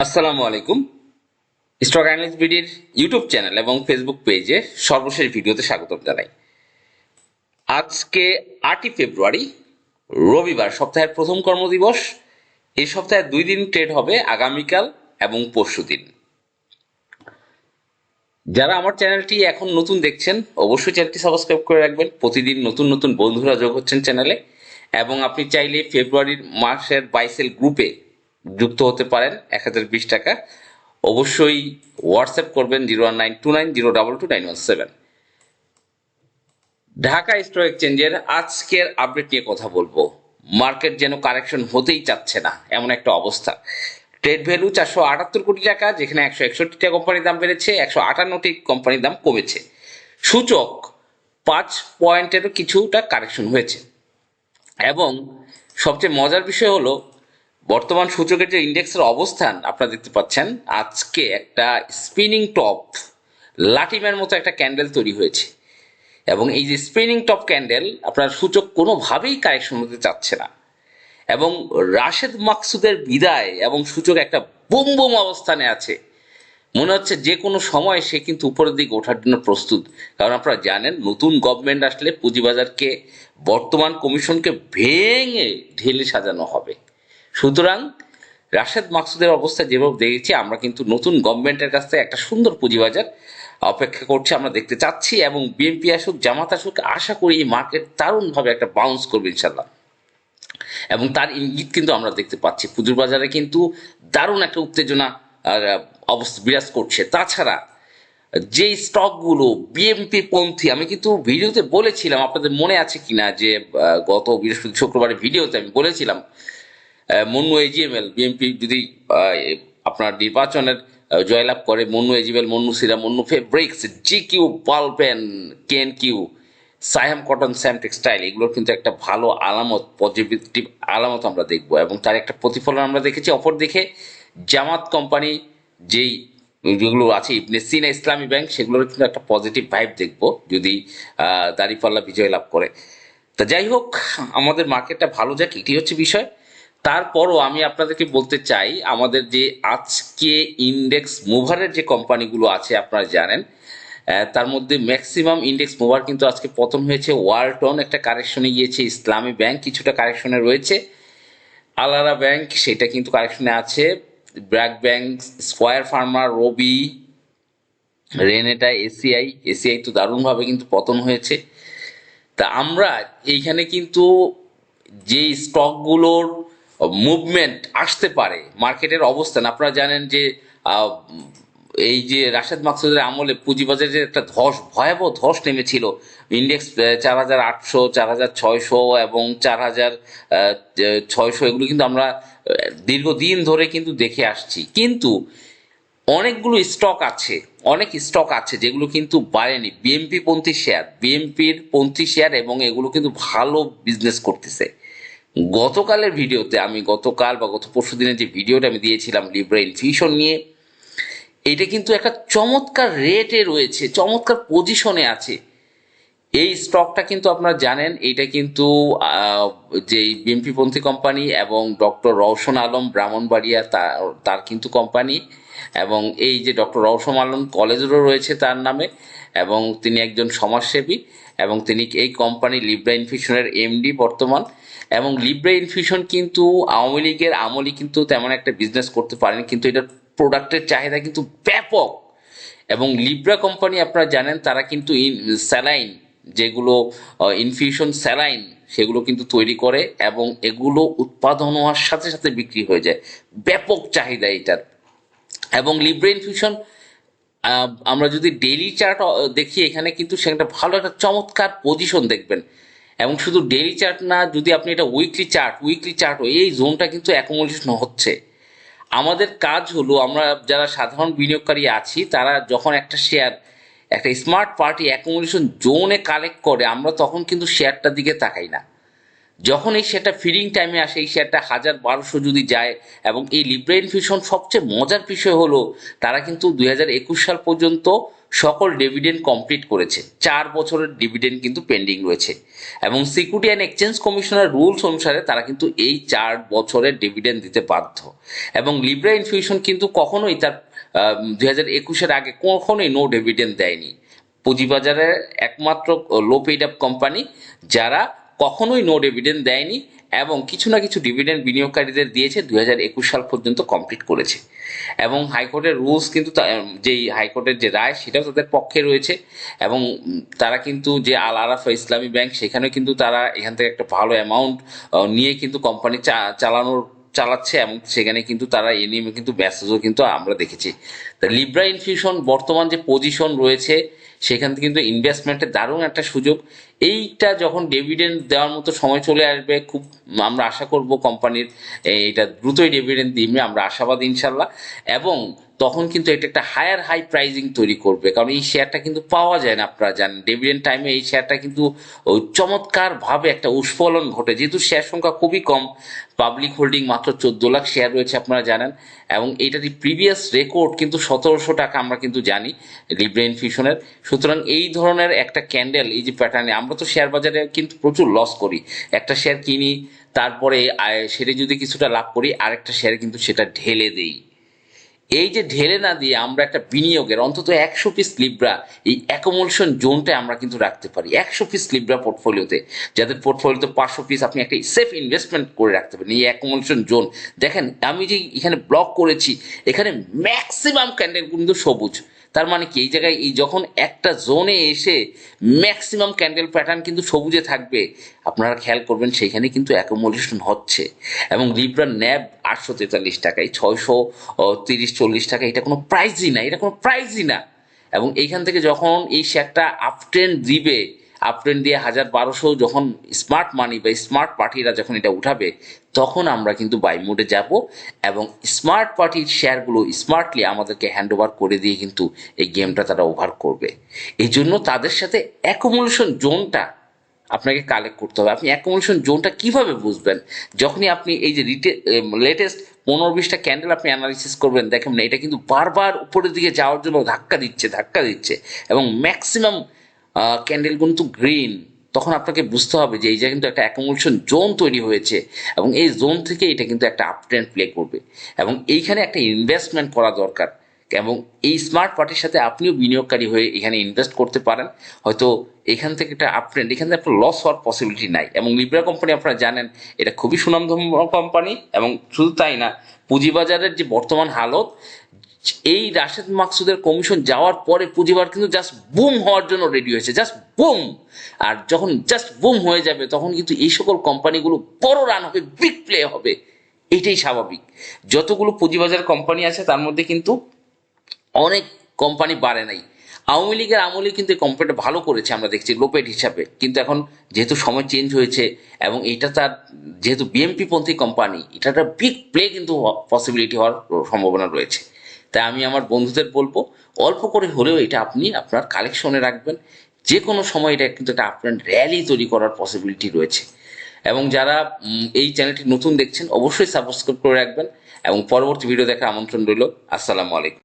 আসসালামু আলাইকুম। Stock analyst বিডির YouTube channel এবং ফেসবুক পেজে সর্বশেষ ভিডিওতে স্বাগতম জানাই। আজকে 8ই ফেব্রুয়ারি, রবিবার, সপ্তাহের প্রথম কর্মদিবস। এই সপ্তাহে 2 দিন ট্রেড হবে, আগামীকাল এবং পরশুদিন। যারা আমার চ্যানেলটি এখন নতুন দেখছেন অবশ্যই চ্যানেলটি সাবস্ক্রাইব করে রাখবেন। প্রতিদিন নতুন নতুন বন্ধুরা যোগ হচ্ছেন চ্যানেলে, এবং আপনি চাইলে ফেব্রুয়ারির মাসের বাইসেল গ্রুপে যুক্ত হতে পারেন 1020 টাকা। অবশ্যই হোয়াটসঅ্যাপ করবেন 019290229117। ঢাকা স্টক এক্সচেঞ্জের আজকের আপডেট নিয়ে কথা বলবো। মার্কেট যেন কারেকশন হতেই চাচ্ছে না, এমন একটা অবস্থা। ট্রেড ভ্যালু 478 কোটি টাকা, যেখানে 161টা কোম্পানির দাম বেড়েছে, 158টি কোম্পানির দাম কমেছে। সূচক 5 পয়েন্টেরও কিছুটা কারেকশন হয়েছে। এবং সবচেয়ে মজার বিষয় হলো, বর্তমান সূচকের যে ইন্ডেক্সের অবস্থান আপনারা দেখতে পাচ্ছেন, আজকে একটা স্পিনিং টপ, লাটিমের মতো একটা ক্যান্ডেল তৈরি হয়েছে। এবং এই যে স্পিনিং টপ ক্যান্ডেল, আপনার সূচক কোনোভাবেই কারেকশন হতে চাচ্ছে না। এবং রাশেদ মাকসুদের বিদায় এবং সূচক একটা বুম বুম অবস্থানে আছে। মনে হচ্ছে যে কোনো সময় সে কিন্তু উপরের দিকে ওঠার জন্য প্রস্তুত। কারণ আপনারা জানেন, নতুন গভর্নমেন্ট আসলে পুঁজিবাজারকে, বর্তমান কমিশনকে ভেঙে ঢেলে সাজানো হবে। সুতরাং রাশেদ মাকসুদের অবস্থা যেভাবে দেখেছি, আমরা কিন্তু নতুন গভর্নমেন্টের কাছ থেকে একটা সুন্দর পুঁজিবাজার অপেক্ষা করছে, আমরা দেখতে চাচ্ছি। এবং বিএনপি আসুক, জামাত আসুক, আশা করি এই মার্কেট দারুণভাবে একটা বাউন্স করবে ইনশাল্লাহ। এবং তার ইঙ্গিত কিন্তু আমরা দেখতে পাচ্ছি। পুঁজির বাজারে কিন্তু দারুণ একটা উত্তেজনা অবস্থা বিরাজ করছে। তাছাড়া যে স্টকগুলো বিএমপি পন্থী, আমি কিন্তু ভিডিওতে বলেছিলাম, আপনাদের মনে আছে কিনা, যে গত বৃহস্পতি শুক্রবারের ভিডিওতে আমি বলেছিলাম, মন্নু এজিএমএল, বিএনপি যদি আপনার নির্বাচনের জয়লাভ করে, মন্নু এজিএমএল, মন্নু সিরা, মন্নু ফেব্রিক্স, জিকিউ, পালপেন, কেন কিউ, সায়াম কটন, স্যাম টেক্সটাইল, এগুলোর কিন্তু একটা ভালো আলামত, পজিটিভ আলামত আমরা দেখব। এবং তার একটা প্রতিফলন আমরা দেখেছি। অপরদিকে জামাত কোম্পানি, যেই যেগুলো আছে, ইবনে সিনা ইসলামী ব্যাংক, সেগুলোর কিন্তু একটা পজিটিভ ভাইব দেখব যদি দাঁড়িপাল্লা বিজয় লাভ করে। তা যাই হোক, আমাদের মার্কেটটা ভালো যাক, এটি হচ্ছে বিষয়। তারপরও আমি আপনাদেরকে বলতে চাই, আমাদের যে আজকে ইন্ডেক্স মুভারের যে কোম্পানিগুলো আছে আপনারা জানেন, তার মধ্যে ম্যাক্সিমাম ইন্ডেক্স মুভার কিন্তু আজকে পতন হয়েছে। ওয়ালটন একটা কারেকশনে গিয়েছে, ইসলামী ব্যাংক কিছুটা কারেকশনে রয়েছে, আলারা ব্যাংক সেটা কিন্তু কারেকশনে আছে, ব্র্যাক ব্যাংক, স্কয়ার ফার্মা, রবি, রেনেটা, এসিআই, এসিআই তো দারুণভাবে কিন্তু পতন হয়েছে। তা আমরা এইখানে কিন্তু যে স্টকগুলোর মুভমেন্ট আসতে পারে, মার্কেটের অবস্থান আপনারা জানেন যে এই যে রাশেদ মাকসুদের আমলে পুঁজিবাজারে একটা ভয়াবহ ধস নেমেছিল। ইন্ডেক্স 4800, 4600 এবং 4600, এগুলো কিন্তু আমরা দীর্ঘদিন ধরে কিন্তু দেখে আসছি। কিন্তু অনেকগুলো স্টক আছে, অনেক স্টক আছে যেগুলো কিন্তু বাড়েনি। বিএমপির পন্থী শেয়ার, এবং এগুলো কিন্তু ভালো বিজনেস করতেছে। গতকালের ভিডিওতে, আমি গতকাল বা গত পরশু দিনের যে ভিডিওটা আমি দিয়েছিলাম লিব্রা ইনফিউশন নিয়ে, এটা কিন্তু একটা চমৎকার রেটে রয়েছে, চমৎকার পজিশনে আছে। এই স্টকটা কিন্তু আপনারা জানেন, এটা কিন্তু যে বিএমপি পন্থী কোম্পানি, এবং ডক্টর রওশন আলম ব্রাহ্মণবাড়িয়া তার কিন্তু কোম্পানি। এবং এই যে ডক্টর রওশন আলম কলেজেরও রয়েছে তার নামে, এবং তিনি একজন সমাজসেবী, এবং তিনি এই কোম্পানি লিব্রা ইনফিউশনের এমডি বর্তমান। এবং লিব্রা ইনফিউশন কিন্তু আওয়ামী লীগের আমলে কিন্তু তেমন একটা বিজনেস করতে পারেনি, কিন্তু এটার প্রোডাক্টের চাহিদা কিন্তু ব্যাপক। এবং লিব্রা কোম্পানি আপনারা জানেন, তারা কিন্তু স্যালাইন, যেগুলো ইনফিউশন স্যালাইন, সেগুলো কিন্তু তৈরি করে, এবং এগুলো উৎপাদন হওয়ার সাথে সাথে বিক্রি হয়ে যায়। ব্যাপক চাহিদা এটার। এবং লিব্রা ইনফিউশন, আমরা যদি ডেইলি চার্ট দেখি, এখানে কিন্তু সেখানে ভালো একটা চমৎকার পজিশন দেখবেন। এবং শুধু ডেইলি চার্ট না, যদি আপনি এটা উইকলি চার্ট এই জোনটা কিন্তু অ্যাকোমোডেশন হচ্ছে। আমাদের কাজ হলো, আমরা যারা সাধারণ বিনিয়োগকারী আছি, তারা যখন একটা শেয়ার একটা স্মার্ট পার্টি অ্যাকোমোডেশন জোনে কালেক্ট করে, আমরা তখন কিন্তু শেয়ারটার দিকে তাকাই না। যখন এই শেয়ারটা ফিডিং টাইমে আসে, এই শেয়ারটা 1000-1200 যদি যায়। এবং এই লিব্রা ইনফিউশন সবচেয়ে মজার বিষয় হলো, তারা কিন্তু 2021 সাল পর্যন্ত সকল ডিভিডেন্ড কমপ্লিট করেছে, 4 বছরের ডিভিডেন্ড কিন্তু পেন্ডিং রয়েছে, এবং সিকিউরিটি অ্যান্ড এক্সচেঞ্জ কমিশনের রুলস অনুসারে তারা কিন্তু এই 4 বছরের ডিভিডেন্ড দিতে বাধ্য। এবং লিব্রা ইনফিউশন কিন্তু কখনোই তার 2021-এর আগে কখনোই নো ডিভিডেন্ড দেয়নি। পুঁজিবাজারের একমাত্র লো পেইড আপ কোম্পানি যারা কখনোই নো ডিভিডেন্ড দেয়নি, এবং কিছু না কিছু ডিভিডেন্ড বিনিয়োগকারীদের দিয়েছে, 2021 সাল পর্যন্ত কমপ্লিট করেছে। এবং হাইকোর্টের রুলস কিন্তু যেই হাইকোর্টের যে রায় সেটাও তাদের পক্ষে রয়েছে। এবং তারা কিন্তু যে আল আরাফা ইসলামী ব্যাংক, সেখানেও কিন্তু তারা এখান থেকে একটা ভালো অ্যামাউন্ট নিয়ে কিন্তু কোম্পানি চালাচ্ছে, এবং সেখানে কিন্তু তারা এ নিয়ে কিন্তু মেসেজও কিন্তু আমরা দেখেছি। তা লিব্রা ইনফিউশন বর্তমান যে পজিশন রয়েছে সেখান থেকে কিন্তু ইনভেস্টমেন্টের দারুণ একটা সুযোগ। এইটা যখন ডিভিডেন্ড দেওয়ার মতো সময় চলে আসবে, খুব আমরা আশা করব কোম্পানির এটা দ্রুতই ডিভিডেন্ড দিবে, আমরা আশাবাদ ইনশাল্লাহ। এবং তখন কিন্তু এটা একটা হাই প্রাইজিং তৈরি করবে, কারণ এই শেয়ারটা কিন্তু পাওয়া যায় না, আপনারা জানেন ডিভিডেন্ড টাইমে এই শেয়ারটা কিন্তু চমৎকারভাবে একটা উৎফলন ঘটে, যেহেতু শেয়ার সংখ্যা খুবই কম, পাবলিক হোল্ডিং মাত্র 14 লাখ শেয়ার রয়েছে আপনারা জানেন। এবং এইটারই প্রিভিয়াস রেকর্ড কিন্তু 1700 টাকা আমরা কিন্তু জানি লিব্রা ইনফিউশনের। সুতরাং এই ধরনের একটা ক্যান্ডেল, এই যে প্যাটার্নে, আমরা তো শেয়ার বাজারে কিন্তু প্রচুর লস করি, একটা শেয়ার কিনি তারপরে সেটা যদি কিছুটা লাভ করি আরেকটা শেয়ারে কিন্তু সেটা ঢেলে দেই। এই যে ঢেলে না দিয়ে আমরা একটা বিনিয়োগের অন্তত 100 পিস লিব্রা এই অ্যাকোমোডেশন জোনটা আমরা কিন্তু রাখতে পারি, 100 পিস লিব্রা পোর্টফোলিওতে, যাদের পোর্টফোলিওতে 500 পিস আপনি একটা সেফ ইনভেস্টমেন্ট করে রাখতে পারেন। এই অ্যাকোমোডেশন জোন দেখেন, আমি যে এখানে ব্লক করেছি এখানে ম্যাক্সিমাম ক্যান্ডেল কিন্তু সবুজ। তার মানে কি, এই জায়গায় এই যখন একটা জোনে এসে ম্যাক্সিমাম ক্যান্ডেল প্যাটার্ন কিন্তু সবুজে থাকবে, আপনারা খেয়াল করবেন সেইখানে কিন্তু অ্যাকোমোডেশন হচ্ছে। এবং লিব্রা ন্যাব 843 টাকায়, 630-40 টাকা, এটা কোনো প্রাইজই না, এটা কোনো প্রাইজই না। এবং এইখান থেকে যখন এই শেয়ারটা আপট্রেন্ড দিবে, আপট্রেন্ড দিয়ে 1000-1200 যখন স্মার্ট মানি বা স্মার্ট পার্টিরা যখন এটা উঠাবে, তখন আমরা কিন্তু বাই মোডে যাব, এবং স্মার্ট পার্টির শেয়ারগুলো স্মার্টলি আমাদেরকে হ্যান্ড ওভার করে দিয়ে কিন্তু এই গেমটা তারা ওভার করবে। এই জন্য তাদের সাথে অ্যাকুমুলেশন জোনটা আপনাকে কালেক্ট করতে হবে। আপনি অ্যাকুমুলেশন জোনটা কিভাবে বুঝবেন? যখনই আপনি এই যে লেটেস্ট 15-20টা ক্যান্ডেল আপনি অ্যানালিসিস করবেন, দেখেন না এটা কিন্তু বারবার উপরের দিকে যাওয়ার জন্য ধাক্কা দিচ্ছে, এবং ম্যাক্সিমাম ক্যান্ডেল কিন্তু গ্রিন। তখন আপনাকে বুঝতে হবে যে এই যে কিন্তু একটা অ্যাকুমুলেশন জোন তৈরি হয়েছে, এবং এই জোন থেকে এটা কিন্তু একটা আপট্রেন্ড প্লে করবে, এবং এইখানে একটা ইনভেস্টমেন্ট করা দরকার। এবং এই স্মার্ট পার্টির সাথে আপনিও বিনিয়োগকারী হয়ে এখানে ইনভেস্ট করতে পারেন। হয়তো এখান থেকে একটা আপট্রেন্ড, এখান থেকে একটা লস হওয়ার পসিবিলিটি নাই। এবং লিব্রা কোম্পানি আপনারা জানেন এটা খুবই সুনামধন্য কোম্পানি, এবং শুধু তাই না, পুঁজিবাজারের যে বর্তমান হালত, এই রাশেদ মাকসুদের কমিশন যাওয়ার পরে পুঁজিবাজার কিন্তু জাস্ট বুম হওয়ার জন্য রেডি হয়েছে, জাস্ট বুম। আর যখন জাস্ট বুম হয়ে যাবে তখন কিন্তু এই সকল কোম্পানিগুলো বড় রান হবে, বিগ প্লে হবে, এটাই স্বাভাবিক। যতগুলো পুঁজিবাজার কোম্পানি আছে তার মধ্যে কিন্তু অনেক কোম্পানি বাড়ে নাই। আওয়ামী লীগের আমলে কিন্তু এই কোম্পানিটা ভালো করেছে, আমরা দেখছি লোপেট হিসাবে। কিন্তু এখন যেহেতু সময় চেঞ্জ হয়েছে, এবং এটা তার যেহেতু বিএমপি পন্থী কোম্পানি, এটা একটা বিগ প্লে কিন্তু পসিবিলিটি হওয়ার সম্ভাবনা রয়েছে। তাই আমি আমার বন্ধুদের বলবো, অল্প করে হলেও এটা আপনি আপনার কালেকশনে রাখবেন। যে কোনো সময় এটা কিন্তু একটা আপনার র্যালি তৈরি করার পসিবিলিটি রয়েছে। এবং যারা এই চ্যানেলটি নতুন দেখছেন অবশ্যই সাবস্ক্রাইব করে রাখবেন, এবং পরবর্তী ভিডিও দেখার আমন্ত্রণ রইল। আসসালামু আলাইকুম।